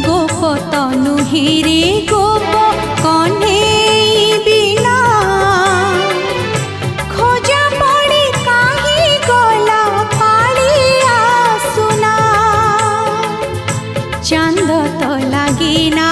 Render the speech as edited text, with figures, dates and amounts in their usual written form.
गोप तनु हिरे गोप कन्हई बिना खोजा पड़ी काहे गला कालिया सुना चांद तो लागिना